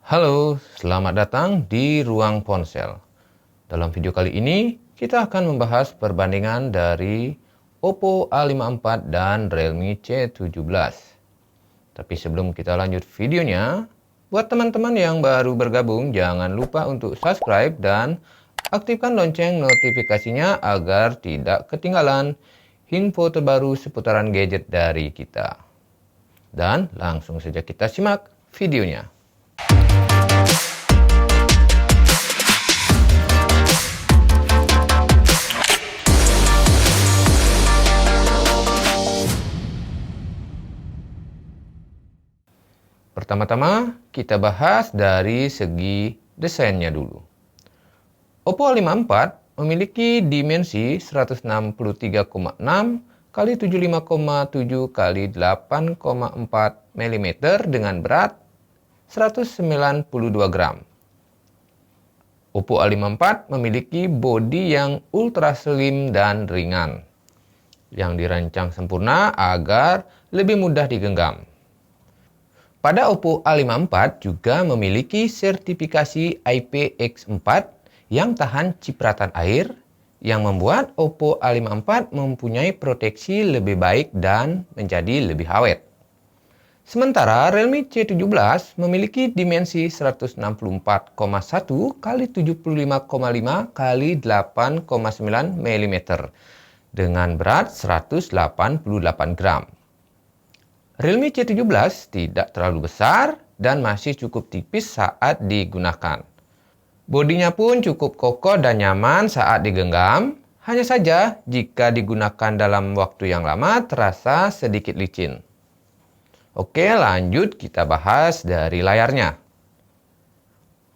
Halo, selamat datang di Ruang Ponsel. Dalam video kali ini, kita akan membahas perbandingan dari Oppo A54 dan Realme C17. Tapi sebelum kita lanjut videonya, buat teman-teman yang baru bergabung, jangan lupa untuk subscribe dan aktifkan lonceng notifikasinya agar tidak ketinggalan info terbaru seputaran gadget dari kita. Dan langsung saja kita simak videonya. Pertama-tama, kita bahas dari segi desainnya dulu. Oppo A54 memiliki dimensi 163,6 x 75,7 x 8,4 mm dengan berat 192 gram. Oppo A54 memiliki bodi yang ultra slim dan ringan, yang dirancang sempurna agar lebih mudah digenggam. Pada Oppo A54 juga memiliki sertifikasi IPX4 yang tahan cipratan air, yang membuat Oppo A54 mempunyai proteksi lebih baik dan menjadi lebih awet. Sementara Realme C17 memiliki dimensi 164,1 x 75,5 x 8,9 mm dengan berat 188 gram. Realme C17 tidak terlalu besar dan masih cukup tipis saat digunakan. Bodinya pun cukup kokoh dan nyaman saat digenggam, hanya saja jika digunakan dalam waktu yang lama terasa sedikit licin. Oke, lanjut kita bahas dari layarnya.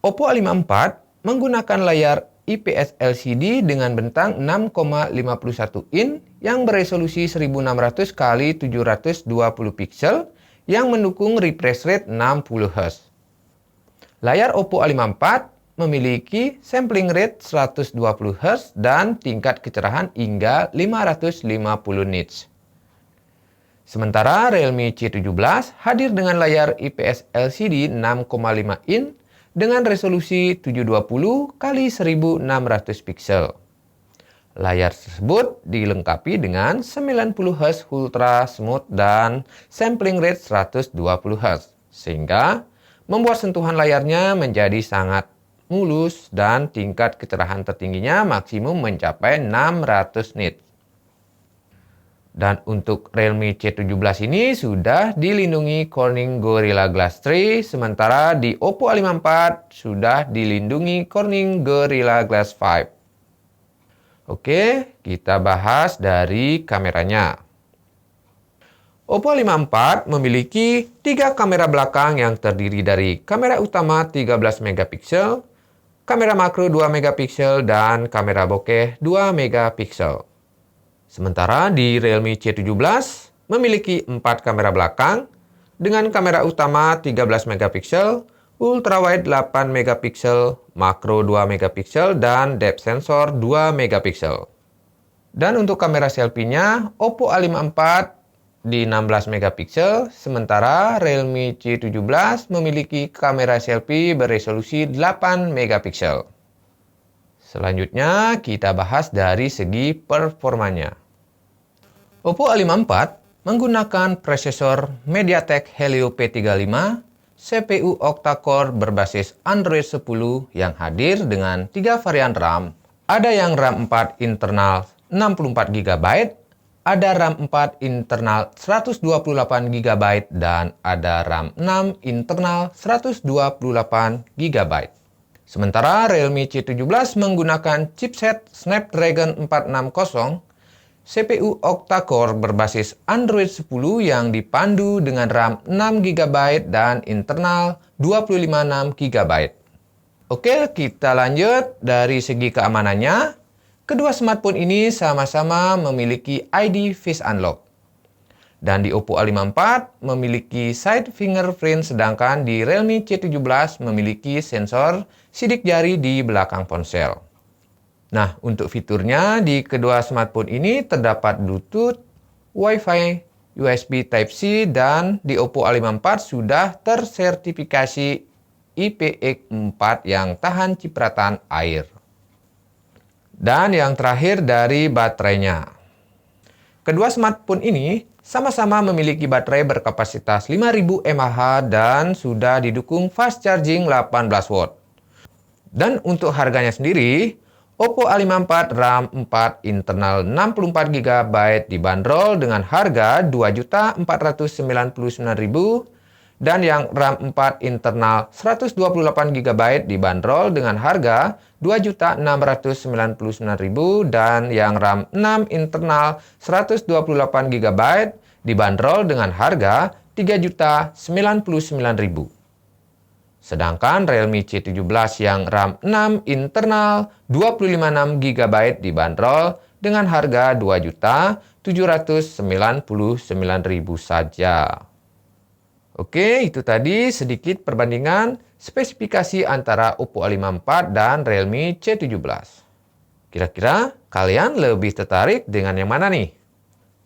Oppo A54 menggunakan layar IPS LCD dengan bentang 6,51 in yang beresolusi 1600 x 720 pixel yang mendukung refresh rate 60 Hz. Layar Oppo A54 memiliki sampling rate 120 Hz dan tingkat kecerahan hingga 550 nits. Sementara Realme C17 hadir dengan layar IPS LCD 6,5 in dengan resolusi 720 x 1600 pixel. Layar tersebut dilengkapi dengan 90 Hz Ultra Smooth dan sampling rate 120 Hz, sehingga membuat sentuhan layarnya menjadi sangat mulus dan tingkat kecerahan tertingginya maksimum mencapai 600 nits. Dan untuk Realme C17 ini sudah dilindungi Corning Gorilla Glass 3, sementara di Oppo A54 sudah dilindungi Corning Gorilla Glass 5. Oke, kita bahas dari kameranya. Oppo A54 memiliki 3 kamera belakang yang terdiri dari kamera utama 13 megapiksel, kamera makro 2 megapiksel, dan kamera bokeh 2 megapiksel. Sementara di Realme C17 memiliki 4 kamera belakang dengan kamera utama 13 megapiksel, ultrawide 8 megapiksel, makro 2 megapiksel, dan depth sensor 2 megapiksel. Dan untuk kamera selfie-nya, Oppo A54 di 16 megapiksel, sementara Realme C17 memiliki kamera selfie beresolusi 8 megapiksel. Selanjutnya kita bahas dari segi performanya. Oppo A54 menggunakan prosesor MediaTek Helio P35, CPU octa-core berbasis Android 10 yang hadir dengan 3 varian RAM. Ada yang RAM 4 internal 64 GB, ada RAM 4 internal 128 GB, dan ada RAM 6 internal 128 GB. Sementara Realme C17 menggunakan chipset Snapdragon 460, CPU octa-core berbasis Android 10 yang dipandu dengan RAM 6 GB dan internal 256 GB. Oke, kita lanjut dari segi keamanannya. Kedua smartphone ini sama-sama memiliki ID Face Unlock. Dan di Oppo A54 memiliki side fingerprint, sedangkan di Realme C17 memiliki sensor sidik jari di belakang ponsel. Nah, untuk fiturnya di kedua smartphone ini terdapat Bluetooth, Wi-Fi, USB Type-C, dan di Oppo A54 sudah tersertifikasi IPX4 yang tahan cipratan air. Dan yang terakhir dari baterainya. Kedua smartphone ini sama-sama memiliki baterai berkapasitas 5000 mAh dan sudah didukung fast charging 18 watt. Dan untuk harganya sendiri, Oppo A54 RAM 4 internal 64 GB dibanderol dengan harga Rp2.499.000 dan yang RAM 4 internal 128 GB dibanderol dengan harga Rp2.699.000 dan yang RAM 6 internal 128 GB dibanderol dengan harga Rp3.099.000. Sedangkan Realme C17 yang RAM 6 internal 256 GB dibanderol dengan harga Rp2.799.000 saja. Oke, itu tadi sedikit perbandingan spesifikasi antara Oppo A54 dan Realme C17. Kira-kira kalian lebih tertarik dengan yang mana nih?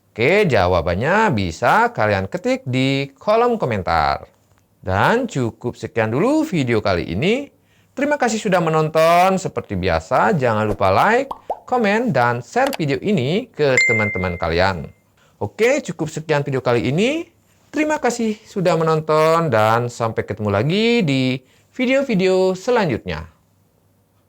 Oke, jawabannya bisa kalian ketik di kolom komentar. Dan cukup sekian dulu video kali ini. Terima kasih sudah menonton. Seperti biasa, jangan lupa like, komen, dan share video ini ke teman-teman kalian. Oke, cukup sekian video kali ini. Terima kasih sudah menonton dan sampai ketemu lagi di video-video selanjutnya.